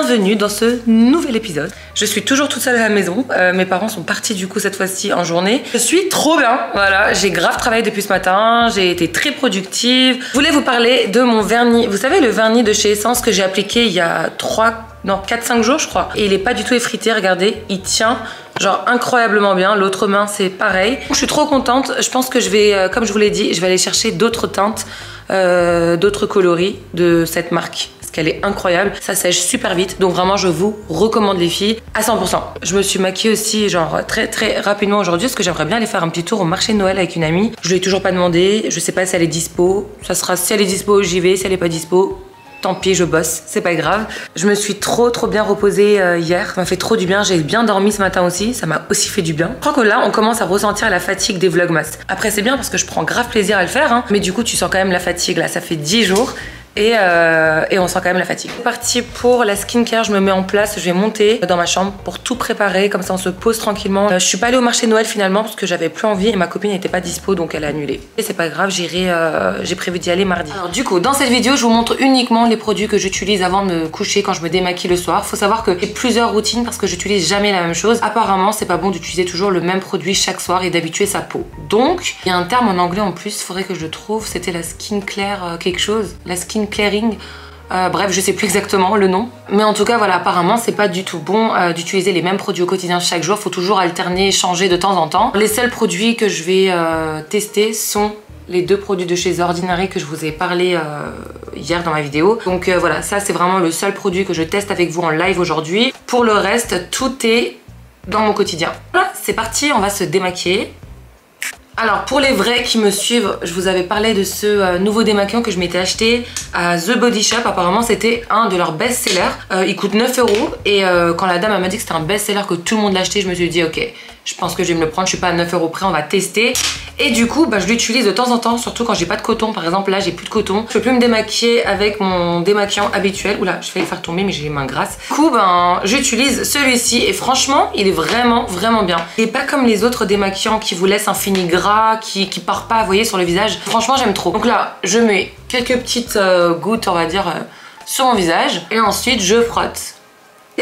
bienvenue dans ce nouvel épisode. Je suis toujours toute seule à la maison, mes parents sont partis du coup cette fois-ci en journée. Je suis trop bien, voilà, j'ai grave travaillé depuis ce matin, j'ai été très productive. Je voulais vous parler de mon vernis, vous savez le vernis de chez Essence que j'ai appliqué il y a 4-5 jours je crois. Et il est pas du tout effrité, regardez, il tient genre incroyablement bien, l'autre main c'est pareil. Je suis trop contente, je pense que je vais, comme je vous l'ai dit, je vais aller chercher d'autres teintes, d'autres coloris de cette marque. Parce qu'elle est incroyable, ça sèche super vite, donc vraiment je vous recommande les filles à 100%. Je me suis maquillée aussi genre très rapidement aujourd'hui parce que j'aimerais bien aller faire un petit tour au marché de Noël avec une amie. Je lui ai toujours pas demandé, je sais pas si elle est dispo, ça sera si elle est dispo j'y vais, si elle est pas dispo tant pis, je bosse, c'est pas grave. Je me suis trop bien reposée hier, ça m'a fait trop du bien, j'ai bien dormi ce matin aussi, ça m'a aussi fait du bien. Je crois que là, on commence à ressentir la fatigue des vlogmas. Après, c'est bien parce que je prends grave plaisir à le faire, hein, mais du coup, tu sens quand même la fatigue là, ça fait 10 jours. Et on sent quand même la fatigue. C'est parti pour la skincare, je me mets en place, je vais monter dans ma chambre pour tout préparer, comme ça on se pose tranquillement. Je suis pas allée au marché de Noël finalement parce que j'avais plus envie et ma copine n'était pas dispo donc elle a annulé. Et c'est pas grave, j'ai prévu d'y aller mardi. Alors du coup, dans cette vidéo, je vous montre uniquement les produits que j'utilise avant de me coucher quand je me démaquille le soir. Faut savoir que j'ai plusieurs routines parce que j'utilise jamais la même chose. Apparemment, c'est pas bon d'utiliser toujours le même produit chaque soir et d'habituer sa peau. Donc, il y a un terme en anglais en plus, faudrait que je le trouve, c'était la skin care quelque chose, la skin clearing. Bref, je sais plus exactement le nom. Mais en tout cas, voilà, apparemment, c'est pas du tout bon d'utiliser les mêmes produits au quotidien chaque jour. Faut toujours alterner, changer de temps en temps. Les seuls produits que je vais tester sont les deux produits de chez The Ordinary que je vous ai parlé hier dans ma vidéo. Donc voilà, ça c'est vraiment le seul produit que je teste avec vous en live aujourd'hui. Pour le reste, tout est dans mon quotidien. Voilà, c'est parti, on va se démaquiller. Alors pour les vrais qui me suivent, je vous avais parlé de ce nouveau démaquillant que je m'étais acheté à The Body Shop. Apparemment c'était un de leurs best-sellers. Il coûte 9 € et quand la dame m'a dit que c'était un best-seller, que tout le monde l'achetait, je me suis dit ok, je pense que je vais me le prendre, je suis pas à 9 € près, on va tester. Et du coup je l'utilise de temps en temps, surtout quand j'ai pas de coton. Par exemple là j'ai plus de coton, je peux plus me démaquiller avec mon démaquillant habituel. Oula, je vais le faire tomber mais j'ai les mains grasses. Du coup j'utilise celui-ci et franchement il est vraiment bien. Il est pas comme les autres démaquillants qui vous laissent un fini gras, qui part pas, vous voyez, sur le visage. Franchement j'aime trop. Donc là je mets quelques petites gouttes on va dire sur mon visage et ensuite je frotte.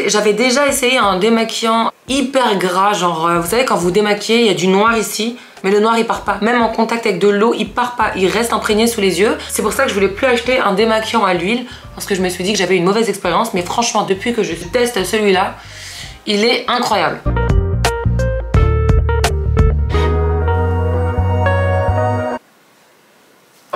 J'avais déjà essayé un démaquillant hyper gras, genre vous savez quand vous démaquillez il y a du noir ici, mais le noir il part pas, même en contact avec de l'eau il part pas, il reste imprégné sous les yeux. C'est pour ça que je voulais plus acheter un démaquillant à l'huile parce que je me suis dit que j'avais une mauvaise expérience, mais franchement depuis que je teste celui-là, il est incroyable.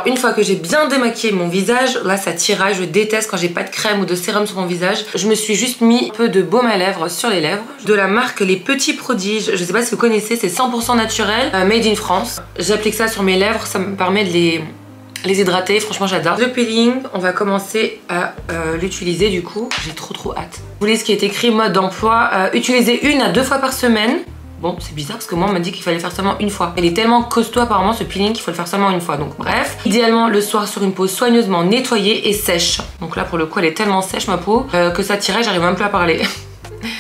Une fois que j'ai bien démaquillé mon visage, là ça tiraille, je déteste quand j'ai pas de crème ou de sérum sur mon visage. Je me suis juste mis un peu de baume à lèvres sur les lèvres de la marque Les Petits Prodiges. Je sais pas si vous connaissez, c'est 100% naturel, made in France. J'applique ça sur mes lèvres, ça me permet de les hydrater, franchement j'adore. Le peeling, on va commencer à l'utiliser du coup, j'ai trop hâte. Vous voulez ce qui est écrit mode d'emploi, utiliser 1 à 2 fois par semaine. Bon, c'est bizarre parce que moi on m'a dit qu'il fallait faire seulement une fois. Elle est tellement costaud apparemment ce peeling qu'il faut le faire seulement une fois. Donc bref, idéalement le soir sur une peau soigneusement nettoyée et sèche. Donc là pour le coup elle est tellement sèche ma peau que ça tirait, j'arrive même plus à parler.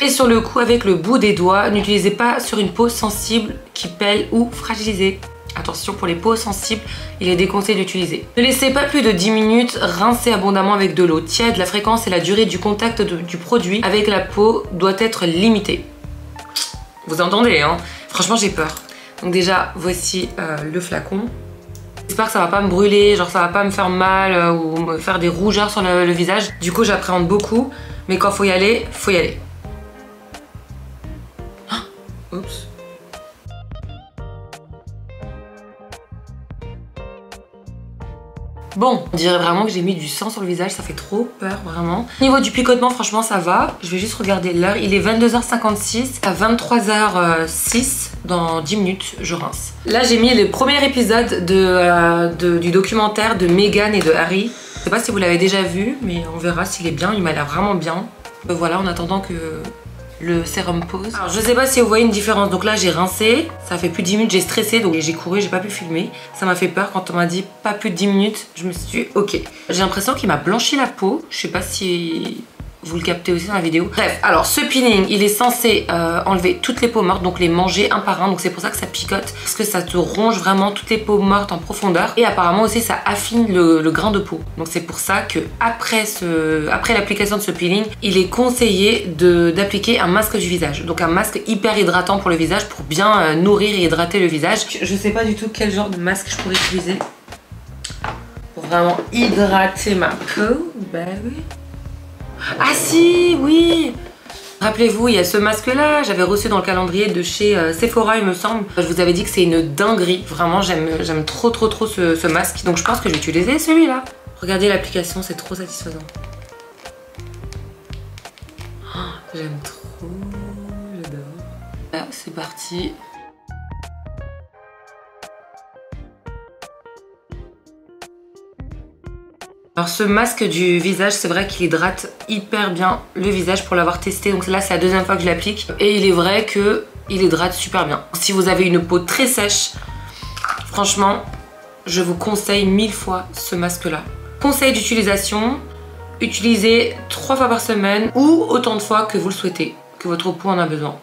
Et sur le coup avec le bout des doigts, n'utilisez pas sur une peau sensible qui pèle ou fragilisée. Attention, pour les peaux sensibles, il est déconseillé d'utiliser. Ne laissez pas plus de 10 minutes, rincez abondamment avec de l'eau tiède. La fréquence et la durée du contact du produit avec la peau doit être limitée. Vous entendez hein? Franchement j'ai peur. Donc déjà voici le flacon. J'espère que ça va pas me brûler, genre ça va pas me faire mal ou me faire des rougeurs sur le visage. Du coup j'appréhende beaucoup, mais quand faut y aller, faut y aller. Oh, oups. Bon, on dirait vraiment que j'ai mis du sang sur le visage, ça fait trop peur vraiment. Au niveau du picotement, franchement ça va. Je vais juste regarder l'heure, il est 22h56, à 23h06, dans 10 minutes je rince. Là j'ai mis le premier épisode du documentaire de Meghan et de Harry. Je sais pas si vous l'avez déjà vu, mais on verra s'il est bien, il m'a l'air vraiment bien. Voilà, en attendant que le sérum pose. Alors je sais pas si vous voyez une différence, donc là j'ai rincé, ça fait plus de 10 minutes, j'ai stressé donc j'ai couru, j'ai pas pu filmer. Ça m'a fait peur quand on m'a dit pas plus de 10 minutes, je me suis dit ok. J'ai l'impression qu'il m'a blanchi la peau, je sais pas si vous le captez aussi dans la vidéo. Bref, alors ce peeling, il est censé enlever toutes les peaux mortes, donc les manger un par un. Donc c'est pour ça que ça picote, parce que ça te ronge vraiment toutes les peaux mortes en profondeur. Et apparemment aussi ça affine le grain de peau. Donc c'est pour ça que après l'application de ce peeling, il est conseillé d'appliquer un masque du visage. Donc un masque hyper hydratant pour le visage, pour bien nourrir et hydrater le visage. Je sais pas du tout quel genre de masque je pourrais utiliser pour vraiment hydrater ma peau. Bah oui. Ah si, oui. Rappelez-vous, il y a ce masque-là, j'avais reçu dans le calendrier de chez Sephora, il me semble. Je vous avais dit que c'est une dinguerie. Vraiment, j'aime trop ce masque. Donc je pense que je vais utiliser celui-là. Regardez l'application, c'est trop satisfaisant. Oh, j'aime trop, j'adore. Là, c'est parti. Alors ce masque du visage, c'est vrai qu'il hydrate hyper bien le visage pour l'avoir testé. Donc là, c'est la deuxième fois que je l'applique. Et il est vrai qu'il hydrate super bien. Si vous avez une peau très sèche, franchement, je vous conseille 1000 fois ce masque-là. Conseil d'utilisation, utilisez 3 fois par semaine ou autant de fois que vous le souhaitez, que votre peau en a besoin.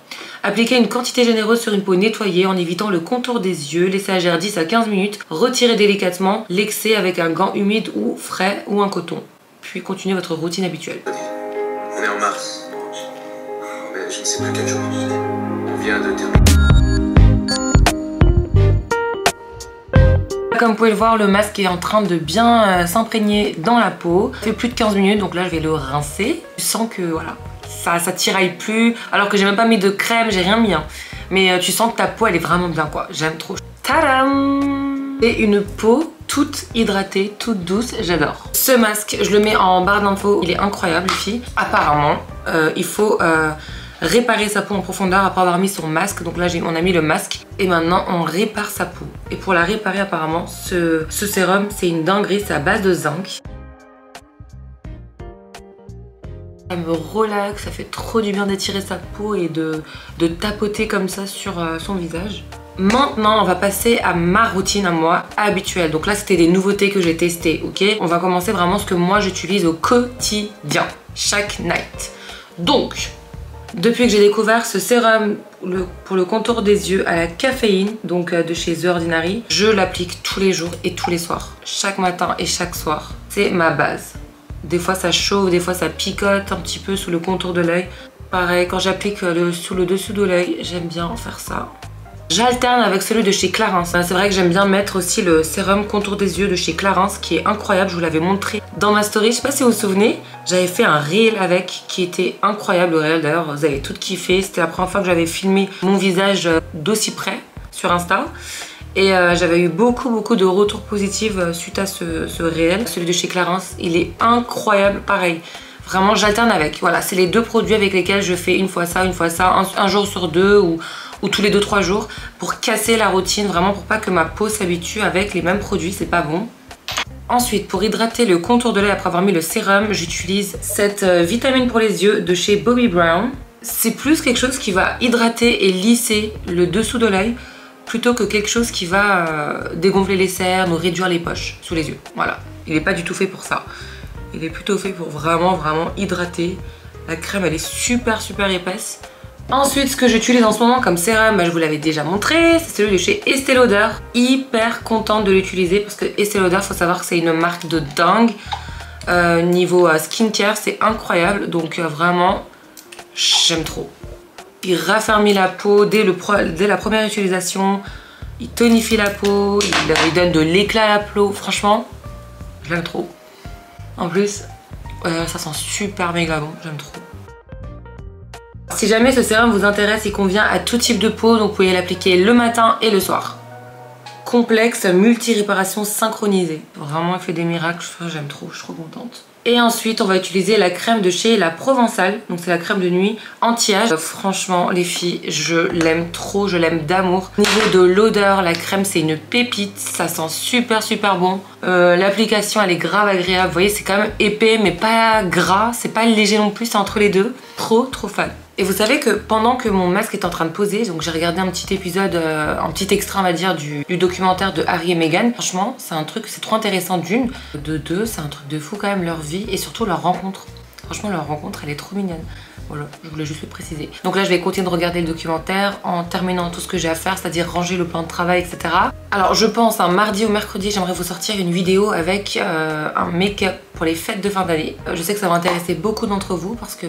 Appliquez une quantité généreuse sur une peau nettoyée en évitant le contour des yeux. Laissez agir 10 à 15 minutes. Retirez délicatement l'excès avec un gant humide ou frais ou un coton. Puis continuez votre routine habituelle. On est en mars. Mais je ne sais plus quel jour. On vient de terminer. Comme vous pouvez le voir, le masque est en train de bien s'imprégner dans la peau. Ça fait plus de 15 minutes, donc là je vais le rincer. Je sens que voilà, ça tiraille plus, alors que j'ai même pas mis de crème, j'ai rien mis. Hein. Mais tu sens que ta peau elle est vraiment bien quoi, j'aime trop. Tadam! Et une peau toute hydratée, toute douce, j'adore. Ce masque, je le mets en barre d'infos, il est incroyable les filles. Apparemment, il faut réparer sa peau en profondeur après avoir mis son masque. Donc là on a mis le masque et maintenant on répare sa peau. Et pour la réparer apparemment, ce sérum c'est une dinguerie, c'est à base de zinc. Ça me relaxe, ça fait trop du bien d'étirer sa peau et de tapoter comme ça sur son visage. Maintenant, on va passer à ma routine à moi habituelle. Donc là, c'était des nouveautés que j'ai testées, ok? On va commencer vraiment ce que moi j'utilise au quotidien, chaque night. Donc, depuis que j'ai découvert ce sérum pour le contour des yeux à la caféine, donc de chez The Ordinary, je l'applique tous les jours et tous les soirs, chaque matin et chaque soir. C'est ma base. Des fois ça chauffe, des fois ça picote un petit peu sous le contour de l'œil. Pareil, quand j'applique sous le dessous de l'œil, j'aime bien faire ça. J'alterne avec celui de chez Clarins. C'est vrai que j'aime bien mettre aussi le sérum contour des yeux de chez Clarins qui est incroyable, je vous l'avais montré dans ma story. Je sais pas si vous vous souvenez, j'avais fait un reel avec qui était incroyable. Le reel d'ailleurs, vous avez tout kiffé. C'était la première fois que j'avais filmé mon visage d'aussi près sur Insta. Et j'avais eu beaucoup de retours positifs suite à ce réel. Celui de chez Clarins, il est incroyable, pareil. Vraiment, j'alterne avec. Voilà, c'est les deux produits avec lesquels je fais une fois ça, un jour sur deux ou tous les 2-3 jours pour casser la routine, vraiment pour pas que ma peau s'habitue avec les mêmes produits, c'est pas bon. Ensuite, pour hydrater le contour de l'œil après avoir mis le sérum, j'utilise cette vitamine pour les yeux de chez Bobbi Brown. C'est plus quelque chose qui va hydrater et lisser le dessous de l'œil plutôt que quelque chose qui va dégonfler les cernes ou réduire les poches sous les yeux. Voilà, il n'est pas du tout fait pour ça. Il est plutôt fait pour vraiment hydrater. La crème, elle est super épaisse. Ensuite, ce que j'utilise en ce moment comme sérum, je vous l'avais déjà montré, c'est celui de chez Estée Lauder. Hyper contente de l'utiliser parce que Estée Lauder, faut savoir que c'est une marque de dingue. Niveau skincare, c'est incroyable. Donc vraiment, j'aime trop. Il raffermit la peau dès la première utilisation. Il tonifie la peau, il donne de l'éclat à la peau. Franchement, je l'aime trop. En plus, ça sent super méga bon, j'aime trop. Si jamais ce sérum vous intéresse, il convient à tout type de peau, donc vous pouvez l'appliquer le matin et le soir. Complexe, multi-réparation synchronisée. Vraiment, il fait des miracles, j'aime trop, je suis trop contente. Et ensuite, on va utiliser la crème de chez La Provençale. Donc c'est la crème de nuit anti-âge. Franchement, les filles, je l'aime trop, je l'aime d'amour. Au niveau de l'odeur, la crème, c'est une pépite. Ça sent super bon. L'application, elle est grave agréable. Vous voyez, c'est quand même épais, mais pas gras. C'est pas léger non plus, c'est entre les deux. Trop fan. Et vous savez que pendant que mon masque est en train de poser, donc j'ai regardé un petit épisode, un petit extrait on va dire du documentaire de Harry et Meghan. Franchement, c'est un truc, c'est trop intéressant d'une. De deux, c'est un truc de fou quand même leur vie et surtout leur rencontre. Franchement, leur rencontre, elle est trop mignonne. Voilà, je voulais juste le préciser. Donc là, je vais continuer de regarder le documentaire en terminant tout ce que j'ai à faire, c'est-à-dire ranger le plan de travail, etc. Alors, je pense, un mardi ou mercredi, j'aimerais vous sortir une vidéo avec un make-up pour les fêtes de fin d'année. Je sais que ça va intéresser beaucoup d'entre vous parce que,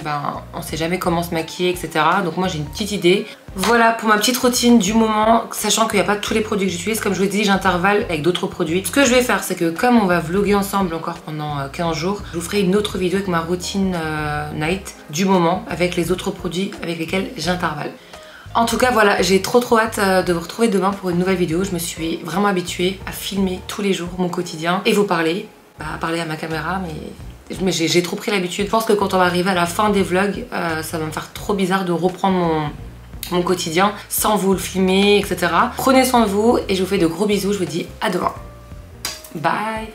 on sait jamais comment se maquiller, etc. Donc moi, j'ai une petite idée. Voilà pour ma petite routine du moment, sachant qu'il n'y a pas tous les produits que j'utilise. Comme je vous ai dit, j'intervalle avec d'autres produits. Ce que je vais faire, c'est que comme on va vlogger ensemble encore pendant 15 jours, je vous ferai une autre vidéo avec ma routine night du moment, avec les autres produits avec lesquels j'intervalle. En tout cas, voilà, j'ai trop hâte de vous retrouver demain pour une nouvelle vidéo. Je me suis vraiment habituée à filmer tous les jours mon quotidien et vous parler, parler à ma caméra, mais j'ai trop pris l'habitude. Je pense que quand on va arriver à la fin des vlogs, ça va me faire trop bizarre de reprendre mon quotidien sans vous le filmer, etc. Prenez soin de vous et je vous fais de gros bisous. Je vous dis à demain. Bye.